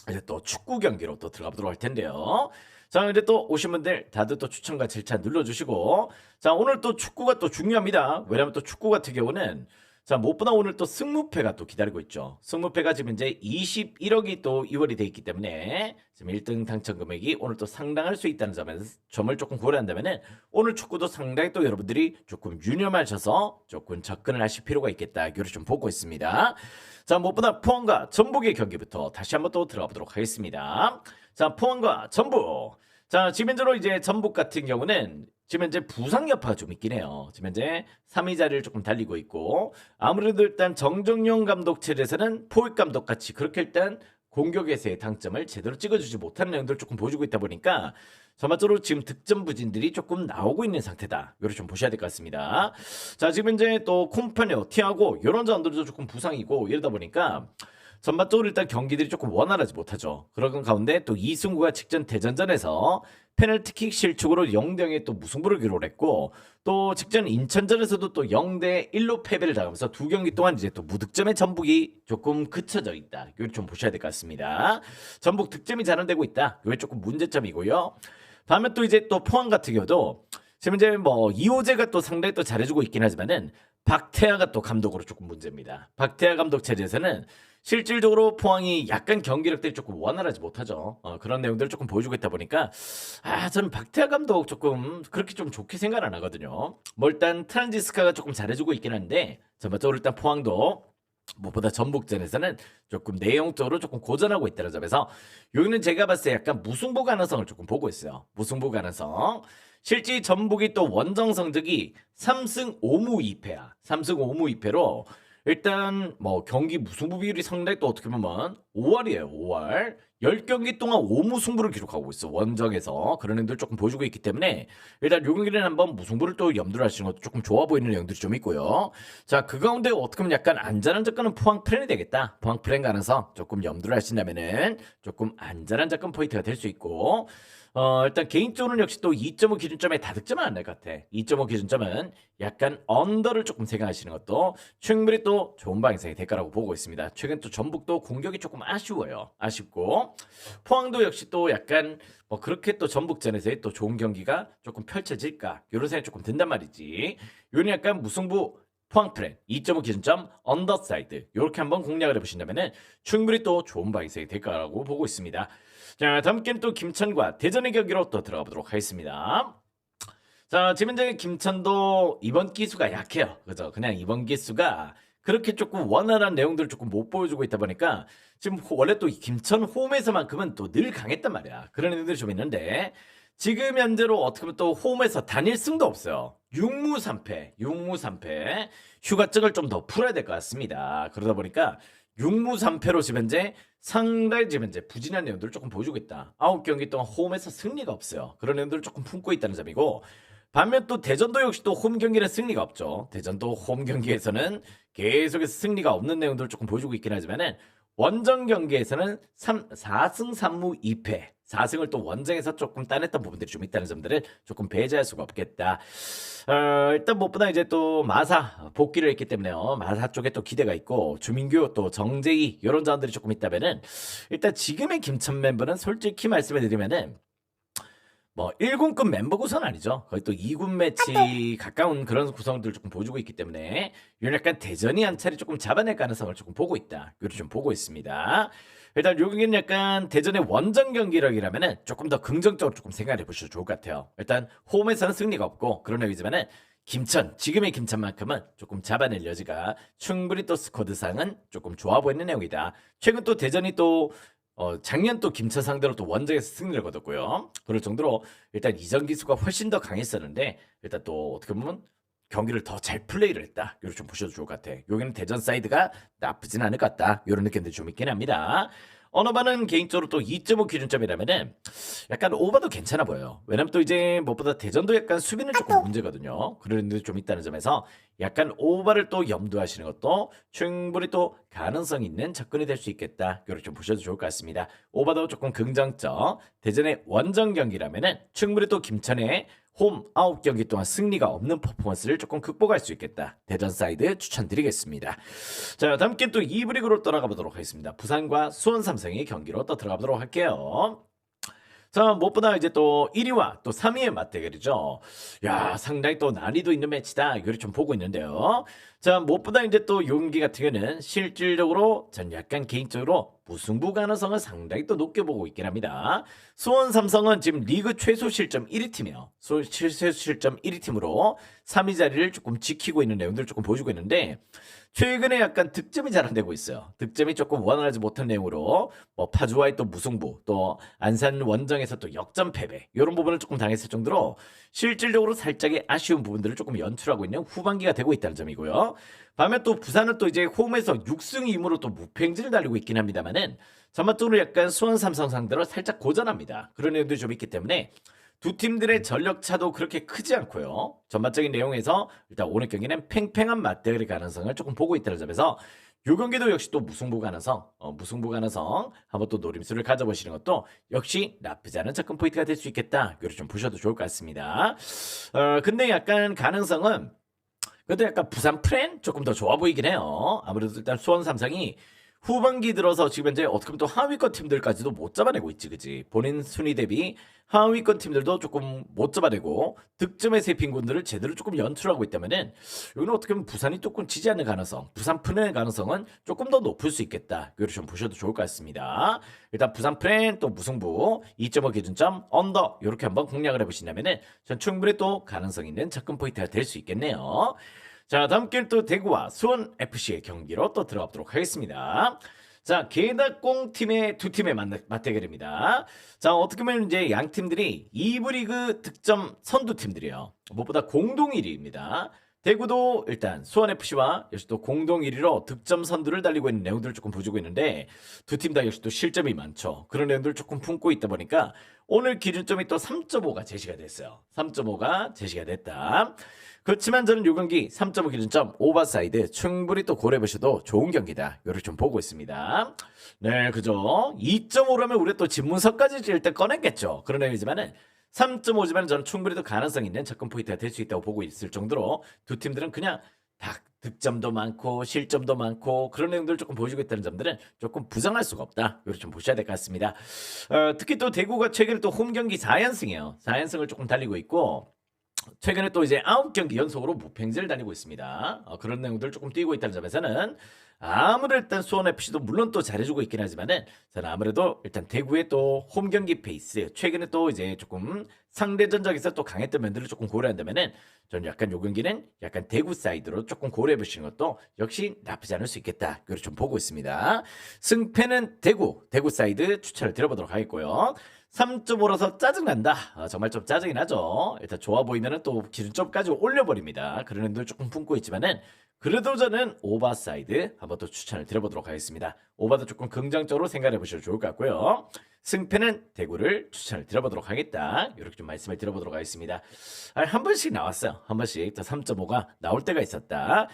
이제 또 축구 경기로 또 들어가 보도록 할 텐데요. 자, 이제 또 오신 분들 다들 또 추천과 절차 눌러주시고, 자, 오늘 또 축구가 또 중요합니다. 왜냐면 또 축구 같은 경우는 자, 무엇보다 오늘 또 승무패가 또 기다리고 있죠. 승무패가 지금 이제 21억이 또 2월이 돼 있기 때문에 지금 1등 당첨 금액이 오늘 또 상당할 수 있다는 점을 조금 고려한다면은 오늘 축구도 상당히 또 여러분들이 조금 유념하셔서 조금 접근을 하실 필요가 있겠다. 이걸 좀 보고 있습니다. 자, 무엇보다 포항과 전북의 경기부터 다시 한번 또 들어가 보도록 하겠습니다. 자, 포항과 전북. 자, 지금 현재로 이제 전북 같은 경우는 지금 현재 부상 여파가 좀 있긴 해요. 지금 현재 3위 자리를 조금 달리고 있고 아무래도 일단 정정용 감독 체제에서는 포획 감독 같이 그렇게 일단 공격에서의 당점을 제대로 찍어주지 못하는 내용들을 조금 보여주고 있다 보니까 전반적으로 지금 득점 부진들이 조금 나오고 있는 상태다. 이걸 좀 보셔야 될 것 같습니다. 자, 지금 현재 또 콤파니오, 티하고 이런 자원들도 조금 부상이고 이러다 보니까 전반적으로 일단 경기들이 조금 원활하지 못하죠. 그런 가운데 또 이승구가 직전 대전전에서 페널티킥 실축으로 0대0의 또 무승부를 기록했고 또 직전 인천전에서도 또 0대1로 패배를 당하면서 두 경기 동안 이제 또 무득점의 전북이 조금 그쳐져 있다. 이걸 좀 보셔야 될 것 같습니다. 전북 득점이 잘 안 되고 있다. 이게 조금 문제점이고요. 다음에 또 이제 또 포항 같은 경우도 지금 이제 이호재가 또 상당히 또 잘해주고 있긴 하지만은 박태하가 또 감독으로 조금 문제입니다. 박태하 감독 체제에서는 실질적으로 포항이 약간 경기력들이 조금 원활하지 못하죠. 그런 내용들을 조금 보여주고 있다 보니까 저는 박태하 감독 조금 그렇게 좀 좋게 생각 안 하거든요. 일단 트란지스카가 조금 잘해주고 있긴 한데 전반적으로 일단 포항도 무엇보다 전북전에서는 조금 내용적으로 조금 고전하고 있다는 점에서 여기는 제가 봤을 때 약간 무승부 가능성을 조금 보고 있어요. 무승부 가능성. 실제 전북이 또 원정 성적이 3승 5무 2패야. 3승 5무 2패로 일단 경기 무승부 비율이 상당히 또 어떻게 보면 5할이에요. 5할. 10경기 동안 5무승부를 기록하고 있어. 원정에서. 그런 행동을 조금 보여주고 있기 때문에 일단 요 경기는 한번 무승부를 또 염두를 하시는 것도 조금 좋아 보이는 내용들이 좀 있고요. 자, 그 가운데 어떻게 보면 약간 안전한 접근은 포항 프렌이 되겠다. 포항 프렌 가능성 조금 염두를 하신다면은 조금 안전한 접근 포인트가 될 수 있고, 일단 개인적으로는 역시 또 2.5 기준점에 다득점은 안 날 것 같아. 2.5 기준점은 약간 언더를 조금 생각하시는 것도 충분히 또 좋은 방향성이 될 거라고 보고 있습니다. 최근 또 전북도 공격이 조금 아쉬워요. 아쉽고 포항도 역시 또 약간 뭐 그렇게 또 전북전에서의 또 좋은 경기가 조금 펼쳐질까 이런 생각이 조금 든단 말이지. 요는 약간 무승부 포항 프렌 2.5 기준점 언더사이드 이렇게 한번 공략을 해보신다면은 충분히 또 좋은 방향성이 될 거라고 보고 있습니다. 자, 다음 게임 또 김천과 대전의 경기로 또 들어가 보도록 하겠습니다. 자, 지금 현재 김천도 이번 기수가 약해요. 그죠? 그냥 이번 기수가 그렇게 조금 원활한 내용들을 조금 못 보여주고 있다 보니까 지금 원래 또 김천 홈에서만큼은 또 늘 강했단 말이야. 그런 애들이 좀 있는데 지금 현재로 어떻게 보면 또 홈에서 단일승도 없어요. 6무 3패, 6무 3패. 휴가증을 좀 더 풀어야 될 것 같습니다. 그러다 보니까 6무 3패로 지금 현재 상당히 지금 현재 부진한 내용들을 조금 보여주고 있다. 9경기 동안 홈에서 승리가 없어요. 그런 내용들을 조금 품고 있다는 점이고, 반면 또 대전도 역시 또 홈 경기는 승리가 없죠. 대전도 홈 경기에서는 계속해서 승리가 없는 내용들을 조금 보여주고 있긴 하지만은 원정 경기에서는 4승 3무 2패 4승을 또 원정에서 조금 따냈던 부분들이 좀 있다는 점들을 조금 배제할 수가 없겠다. 일단 무엇보다 이제 또 마사 복귀를 했기 때문에요. 마사 쪽에 또 기대가 있고 주민규 또 정재희 이런 자원들이 조금 있다면은 일단 지금의 김천 멤버는 솔직히 말씀을 드리면은 뭐 1군급 멤버 구성은 아니죠. 거의 또 2군 매치 가까운 그런 구성들을 조금 보여주고 있기 때문에 이런 약간 대전이 한 차례 조금 잡아낼 가능성을 조금 보고 있다. 이렇게 좀 보고 있습니다. 일단 여기는 약간 대전의 원정 경기력이라면은 조금 더 긍정적으로 조금 생각해 보셔도 좋을 것 같아요. 일단 홈에서는 승리가 없고 그런 얘기지만은 김천, 지금의 김천만큼은 조금 잡아낼 여지가 충분히 또 스쿼드상은 조금 좋아 보이는 내용이다. 최근 또 대전이 또 작년 또 김천 상대로 또 원정에서 승리를 거뒀고요. 그럴 정도로 일단 이전 기수가 훨씬 더 강했었는데 일단 또 어떻게 보면 경기를 더 잘 플레이를 했다. 이렇게 좀 보셔도 좋을 것 같아. 여기는 대전 사이드가 나쁘진 않을 것 같다. 이런 느낌들이 좀 있긴 합니다. 언어반은 개인적으로 또 2.5 기준점이라면은 약간 오버도 괜찮아 보여요. 왜냐면 또 이제 무엇보다 대전도 약간 수비는 조금 문제거든요. 그런 일들이 좀 있다는 점에서 약간 오버를 또 염두하시는 것도 충분히 또 가능성 있는 접근이 될 수 있겠다. 이렇게 좀 보셔도 좋을 것 같습니다. 오버도 조금 긍정적. 대전의 원정 경기라면은 충분히 또 김천의 홈 9경기 동안 승리가 없는 퍼포먼스를 조금 극복할 수 있겠다. 대전 사이드 추천드리겠습니다. 자, 다음 게임 또 2부 리그로 떠나가 보도록 하겠습니다. 부산과 수원 삼성의 경기로 또 들어가 보도록 할게요. 자, 무엇보다 이제 또 1위와 또 3위의 맞대결이죠. 야, 상당히 또 난이도 있는 매치다. 이걸 좀 보고 있는데요. 자, 무엇보다 이제 또 용기 같은 경우는 실질적으로 전 약간 개인적으로 무승부 가능성을 상당히 또 높게 보고 있긴 합니다. 수원 삼성은 지금 리그 최소 실점 1위 팀이에요. 최소 실점 1위 팀으로 3위 자리를 조금 지키고 있는 내용들을 조금 보여주고 있는데 최근에 약간 득점이 잘 안 되고 있어요. 득점이 조금 원활하지 못한 내용으로 뭐 파주와의 또 무승부 또 안산 원정에서 또 역전 패배 이런 부분을 조금 당했을 정도로 실질적으로 살짝의 아쉬운 부분들을 조금 연출하고 있는 후반기가 되고 있다는 점이고요. 반면 또 부산은 또 이제 홈에서 6승 2무로 또 무패행진을 달리고 있긴 합니다만은 전반적으로 약간 수원 삼성 상대로 살짝 고전합니다. 그런 내용들이 좀 있기 때문에 두 팀들의 전력 차도 그렇게 크지 않고요. 전반적인 내용에서 일단 오늘 경기는 팽팽한 맞대결의 가능성을 조금 보고 있다는 점에서 이 경기도 역시 또 무승부 가능성 한번 또 노림수를 가져보시는 것도 역시 나쁘지 않은 접근 포인트가 될 수 있겠다. 이렇게 좀 보셔도 좋을 것 같습니다. 근데 약간 가능성은 그래도 약간 부산 프렌 조금 더 좋아 보이긴 해요. 아무래도 일단 수원 삼성이 후반기 들어서 지금 현재 어떻게 보면 또 하위권 팀들까지도 못 잡아내고 있지, 그지? 본인 순위 대비 하위권 팀들도 조금 못 잡아내고 득점의 세 빈곤들을 제대로 조금 연출하고 있다면은 여기는 어떻게 보면 부산이 조금 지지 않는 가능성, 부산 프렌의 가능성은 조금 더 높을 수 있겠다. 이걸 좀 보셔도 좋을 것 같습니다. 일단 부산 프렌 또 무승부 2.5 기준점 언더 이렇게 한번 공략을 해보신다면은 전 충분히 또 가능성 있는 접근 포인트가 될 수 있겠네요. 자, 다음 게임 또 대구와 수원 FC의 경기로 또 들어가 보도록 하겠습니다. 자, 개닭공 팀의 두 팀의 맞대결입니다. 자, 어떻게 보면 이제 양 팀들이 2부 리그 득점 선두 팀들이에요. 무엇보다 공동 1위입니다. 대구도 일단 수원FC와 역시 또 공동 1위로 득점 선두를 달리고 있는 내용들을 조금 보여주고 있는데 두 팀 다 역시 또 실점이 많죠. 그런 내용들을 조금 품고 있다 보니까 오늘 기준점이 또 3.5가 제시가 됐어요. 3.5가 제시가 됐다. 그렇지만 저는 요 경기 3.5 기준점 오버사이드 충분히 또 고려해보셔도 좋은 경기다. 요렇게 좀 보고 있습니다. 네, 그죠? 2.5라면 우리가 또 집문서까지 일단 꺼냈겠죠. 그런 내용이지만은 3.5지만 저는 충분히 또 가능성 있는 접근 포인트가 될 수 있다고 보고 있을 정도로 두 팀들은 그냥 다 득점도 많고 실점도 많고 그런 내용들을 조금 보여주고 있다는 점들은 조금 부정할 수가 없다. 이렇게 좀 보셔야 될 것 같습니다. 특히 또 대구가 최근에 또 홈 경기 4연승이에요. 4연승을 조금 달리고 있고 최근에 또 이제 9경기 연속으로 무패행진을 다니고 있습니다. 그런 내용들을 조금 띄고 있다는 점에서는 아무래도 일단 수원FC도 물론 또 잘해주고 있긴 하지만은 저는 아무래도 일단 대구의 또 홈 경기 페이스 최근에 또 이제 조금 상대 전적에서 또 강했던 면들을 조금 고려한다면은 저는 약간 요 경기는 약간 대구 사이드로 조금 고려해 보시는 것도 역시 나쁘지 않을 수 있겠다. 그걸 좀 보고 있습니다. 승패는 대구 사이드 추천을 드려보도록 하겠고요. 3.5라서 짜증난다. 정말 좀 짜증이 나죠. 일단 좋아 보이면은 또 기준점까지 올려버립니다. 그런 의도를 조금 품고 있지만은 그래도 저는 오버사이드 한번 또 추천을 드려보도록 하겠습니다. 오버도 조금 긍정적으로 생각해 보셔도 좋을 것 같고요. 승패는 대구를 추천을 드려보도록 하겠다. 이렇게 좀 말씀을 드려보도록 하겠습니다. 한 번씩 나왔어요. 한 번씩 3.5가 나올 때가 있었다.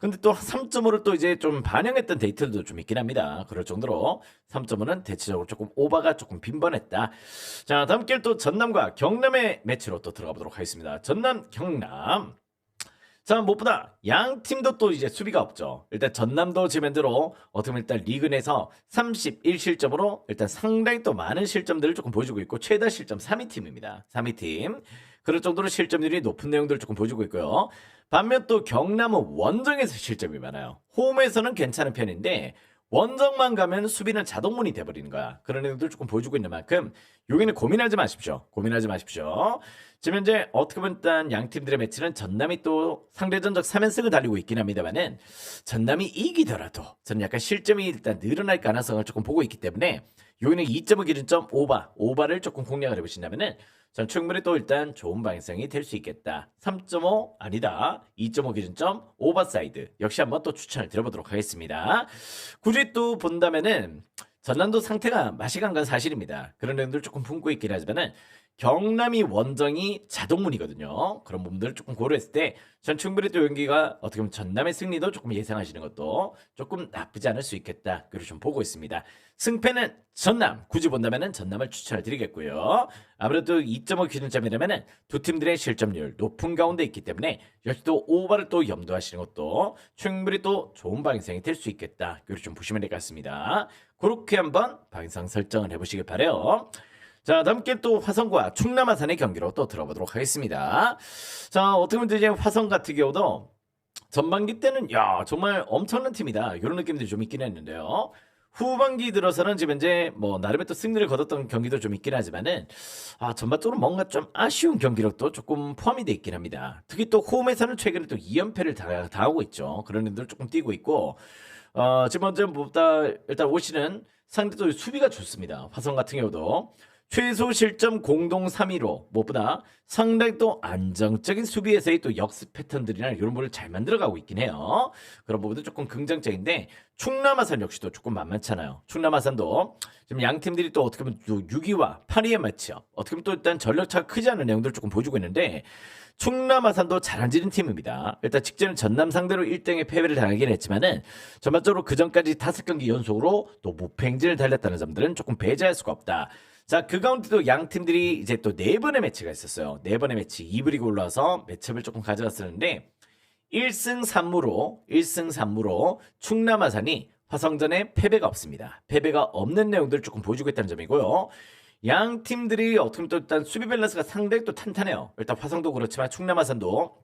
근데 또 3.5를 또 이제 좀 반영했던 데이터도 좀 있긴 합니다. 그럴 정도로 3.5는 대체적으로 조금 오버가 조금 빈번했다. 자, 다음 길 또 전남과 경남의 매치로 또 들어가 보도록 하겠습니다. 전남, 경남. 자, 무엇보다 양 팀도 또 이제 수비가 없죠. 일단 전남도 지면대로 어떻게 보면 일단 리그 내에서 31실점으로 일단 상당히 또 많은 실점들을 조금 보여주고 있고 최다 실점 3위 팀입니다. 3위 팀. 그럴 정도로 실점률이 높은 내용들을 조금 보여주고 있고요. 반면 또 경남은 원정에서 실점이 많아요. 홈에서는 괜찮은 편인데 원정만 가면 수비는 자동문이 돼버리는 거야. 그런 내용들 조금 보여주고 있는 만큼 여기는 고민하지 마십시오. 고민하지 마십시오. 지금 현재 어떻게 보면 일단 양 팀들의 매치는 전남이 또 상대전적 3연승을 달리고 있긴 합니다만은 전남이 이기더라도 저는 약간 실점이 일단 늘어날 가능성을 조금 보고 있기 때문에 여기는 2.5 기준점 오바를 조금 공략을 해보신다면은 전 충분히 또 일단 좋은 방향성이 될 수 있겠다. 3.5 아니다. 2.5 기준점 오버사이드 역시 한번 또 추천을 드려보도록 하겠습니다. 굳이 또 본다면은 전남도 상태가 맛이 간 건 사실입니다. 그런 내용들 조금 품고 있긴 하지만은 경남이 원정이 자동문이거든요. 그런 부분들을 조금 고려했을 때 전 충분히 또 연기가 어떻게 보면 전남의 승리도 조금 예상하시는 것도 조금 나쁘지 않을 수 있겠다. 그리고 좀 보고 있습니다. 승패는 전남. 굳이 본다면은 전남을 추천을 드리겠고요. 아무래도 2.5 기준점이라면은 두 팀들의 실점률 높은 가운데 있기 때문에 역시 또 오버를 또 염두하시는 것도 충분히 또 좋은 방향성이 될 수 있겠다. 그리고 좀 보시면 될 것 같습니다. 그렇게 한번 방향성 설정을 해보시길 바래요. 자, 다음 게 또 화성과 충남 아산의 경기로 또 들어보도록 하겠습니다. 자, 어떻게 보면 이제 화성 같은 경우도 전반기 때는 야 정말 엄청난 팀이다 이런 느낌들이 좀 있긴 했는데요. 후반기 들어서는 지금 이제 뭐 나름의 또 승리를 거뒀던 경기도 좀 있긴 하지만은 전반적으로 뭔가 좀 아쉬운 경기력도 조금 포함이 돼 있긴 합니다. 특히 또 홈에서는 최근에 또 2연패를 당하고 있죠. 그런 일들 조금 뛰고 있고 지금 먼저 보다 일단 올 시즌 상대 또 수비가 좋습니다. 화성 같은 경우도 최소 실점 공동 3위로 무엇보다 상당히 또 안정적인 수비에서의 또 역습 패턴들이나 이런 부분을 잘 만들어가고 있긴 해요. 그런 부분도 조금 긍정적인데 충남 아산 역시도 조금 만만찮아요. 충남 아산도 지금 양 팀들이 또 어떻게 보면 6위와 8위의 매치업 어떻게 보면 또 일단 전력차가 크지 않은 내용들을 조금 보여주고 있는데 충남 아산도 잘 앉은 팀입니다. 일단 직전에 전남 상대로 1등의 패배를 당하긴 했지만은 전반적으로 그 전까지 5경기 연속으로 또 무패행진을 달렸다는 점들은 조금 배제할 수가 없다. 자, 그 가운데도 양 팀들이 이제 또 4번의 매치가 있었어요. 4번의 매치 2부 리그 올라와서 매치업을 조금 가져갔었는데 1승 3무로 충남 아산이 화성전에 패배가 없습니다. 패배가 없는 내용들을 조금 보여주고 있다는 점이고요. 양 팀들이 어떻게 보면 또 일단 수비 밸런스가 상당히 또 탄탄해요. 일단 화성도 그렇지만 충남 아산도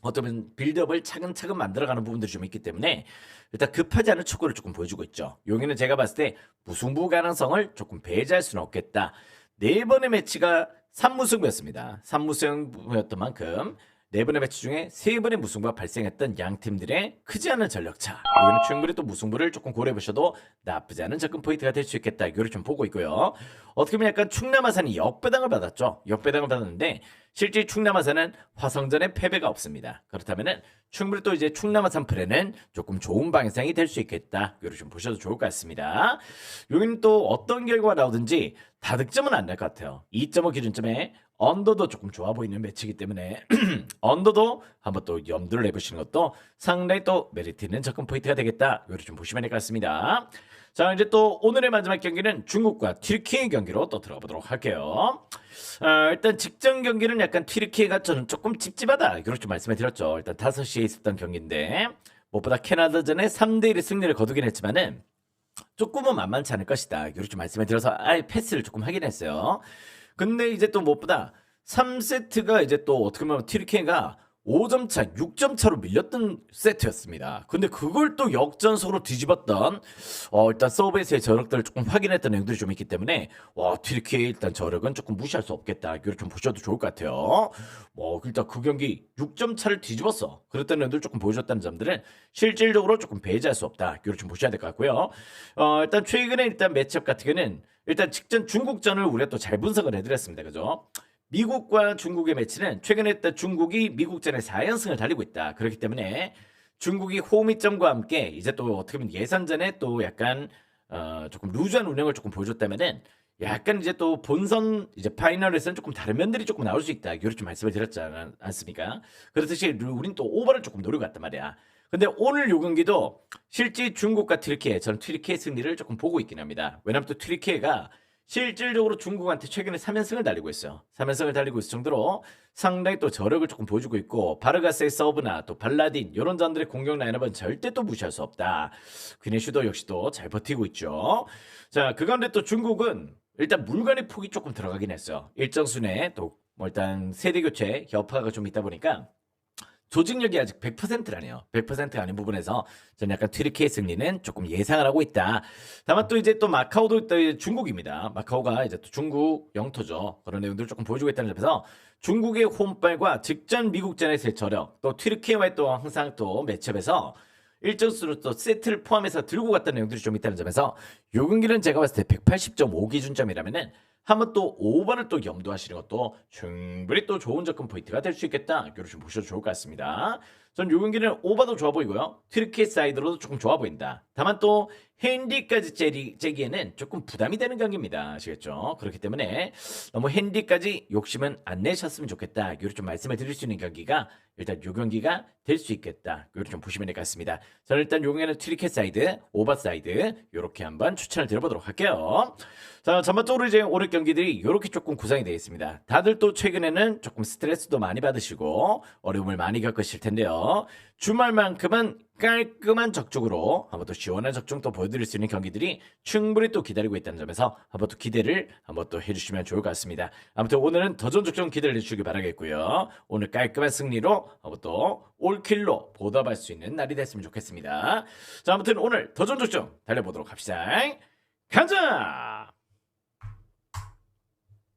어쩌면 빌드업을 차근차근 만들어가는 부분들이 좀 있기 때문에 일단 급하지 않은 축구를 조금 보여주고 있죠. 여기는 제가 봤을 때 무승부 가능성을 조금 배제할 수는 없겠다. 4번의 매치가 3무승부였습니다. 3무승부였던 만큼 4번의 매치 중에 3번의 무승부가 발생했던 양 팀들의 크지 않은 전력차. 이거는 충분히 또 무승부를 조금 고려해 보셔도 나쁘지 않은 접근 포인트가 될 수 있겠다. 이거를 좀 보고 있고요. 어떻게 보면 약간 충남 아산이 역배당을 받았죠. 역배당을 받았는데 실제 충남 아산은 화성전에 패배가 없습니다. 그렇다면은 충분히 또 이제 충남 아산 플랜은 조금 좋은 방향성이 될 수 있겠다. 이거를 좀 보셔도 좋을 것 같습니다. 여기는 또 어떤 결과가 나오든지 다득점은 안 될 것 같아요. 2.5 기준점에 언더도 조금 좋아 보이는 매치이기 때문에 언더도 한번 또 염두를 내보시는 것도 상당히 또 메리트 있는 접근 포인트가 되겠다. 이거를 좀 보시면 될 것 같습니다. 자, 이제 또 오늘의 마지막 경기는 중국과 튀르키예 경기로 또 들어가 보도록 할게요. 일단 직전 경기는 약간 튀르키예가 저는 조금 찝찝하다. 이걸 좀 말씀을 드렸죠. 일단 5시에 있었던 경기인데 무엇보다 캐나다전에 3대1의 승리를 거두긴 했지만은 조금은 만만치 않을 것이다. 이걸 좀 말씀을 드려서 아예 패스를 조금 하긴 했어요. 근데 이제 또 무엇보다 3세트가 이제 또 어떻게 보면 튀르키예가 5점 차, 6점 차로 밀렸던 세트였습니다. 근데 그걸 또 역전속으로 뒤집었던 일단 서브에서의 저력들을 조금 확인했던 내용들이 좀 있기 때문에 튀르키예 일단 저력은 조금 무시할 수 없겠다. 이걸 좀 보셔도 좋을 것 같아요. 일단 그 경기 6점 차를 뒤집었어. 그랬던 내용들 조금 보여줬다는 점들은 실질적으로 조금 배제할 수 없다. 이걸 좀 보셔야 될 것 같고요. 일단 최근에 일단 매치업 같은 경우는 일단 직전 중국전을 우리가 또 잘 분석을 해드렸습니다. 그죠? 미국과 중국의 매치는 최근에 했던 중국이 미국전에 4연승을 달리고 있다. 그렇기 때문에 중국이 호미점과 함께 이제 또 어떻게 보면 예선전에 또 약간 조금 루즈한 운영을 조금 보여줬다면은 약간 이제 또 본선 이제 파이널에서는 조금 다른 면들이 조금 나올 수 있다. 이렇게 좀 말씀을 드렸지 않습니까? 그렇듯이 우린 또 오버를 조금 노리고 갔단 말이야. 근데 오늘 요 경기도 실제 중국과 튀르키예, 저는 튀르키예 승리를 조금 보고 있긴 합니다. 왜냐면 또 튀르키예가 실질적으로 중국한테 최근에 3연승을 달리고 있어요. 3연승을 달리고 있을 정도로 상당히 또 저력을 조금 보여주고 있고 바르가스의 서브나 또 발라딘 이런 전들의 공격 라인업은 절대 또 무시할 수 없다. 귀네슈도 역시 또 잘 버티고 있죠. 자, 그 가운데 또 중국은 일단 물건의 폭이 조금 들어가긴 했어요. 일정 순에 또 뭐 일단 세대 교체 여파가 좀 있다 보니까 조직력이 아직 100%라네요. 100%가 아닌 부분에서 저는 약간 튀르키예 승리는 조금 예상을 하고 있다. 다만 또 이제 또 마카오도 또 중국입니다. 마카오가 이제 또 중국 영토죠. 그런 내용들을 조금 보여주고 있다는 점에서 중국의 홈발과 직전 미국전에서의 저력, 또 튀르키예와의 또 항상 또 매치업에서 일정수로 또 세트를 포함해서 들고 갔다는 내용들이 좀 있다는 점에서 요 경기는 제가 봤을 때 180.5 기준점이라면은 한번 또 5번을 또 염두하시는 것도 충분히 또 좋은 접근 포인트가 될 수 있겠다. 이걸 좀 보셔도 좋을 것 같습니다. 전 요 경기는 오버도 좋아 보이고요. 튀르키예 사이드로도 조금 좋아 보인다. 다만 또 핸디까지 째기에는 조금 부담이 되는 경기입니다. 아시겠죠? 그렇기 때문에 너무 핸디까지 욕심은 안 내셨으면 좋겠다. 이걸 좀 말씀을 드릴 수 있는 경기가 일단 요 경기가 될 수 있겠다. 이걸 좀 보시면 될 것 같습니다. 저는 일단 요 경기는 튀르키예 사이드, 오버 사이드 이렇게 한번 추천을 드려보도록 할게요. 자, 전반적으로 이제 오늘 경기들이 이렇게 조금 구성이 되어 있습니다. 다들 또 최근에는 조금 스트레스도 많이 받으시고 어려움을 많이 겪으실 텐데요. 주말만큼은 깔끔한 적중으로 한번 또 시원한 적중 또 보여드릴 수 있는 경기들이 충분히 또 기다리고 있다는 점에서 한번 또 기대를 한번 또 해주시면 좋을 것 같습니다. 아무튼 오늘은 더 좋은 적중 기대를 해주시기 바라겠고요. 오늘 깔끔한 승리로 한번 또 올킬로 보답할 수 있는 날이 됐으면 좋겠습니다. 자, 아무튼 오늘 더 좋은 적중 달려보도록 합시다. 가자!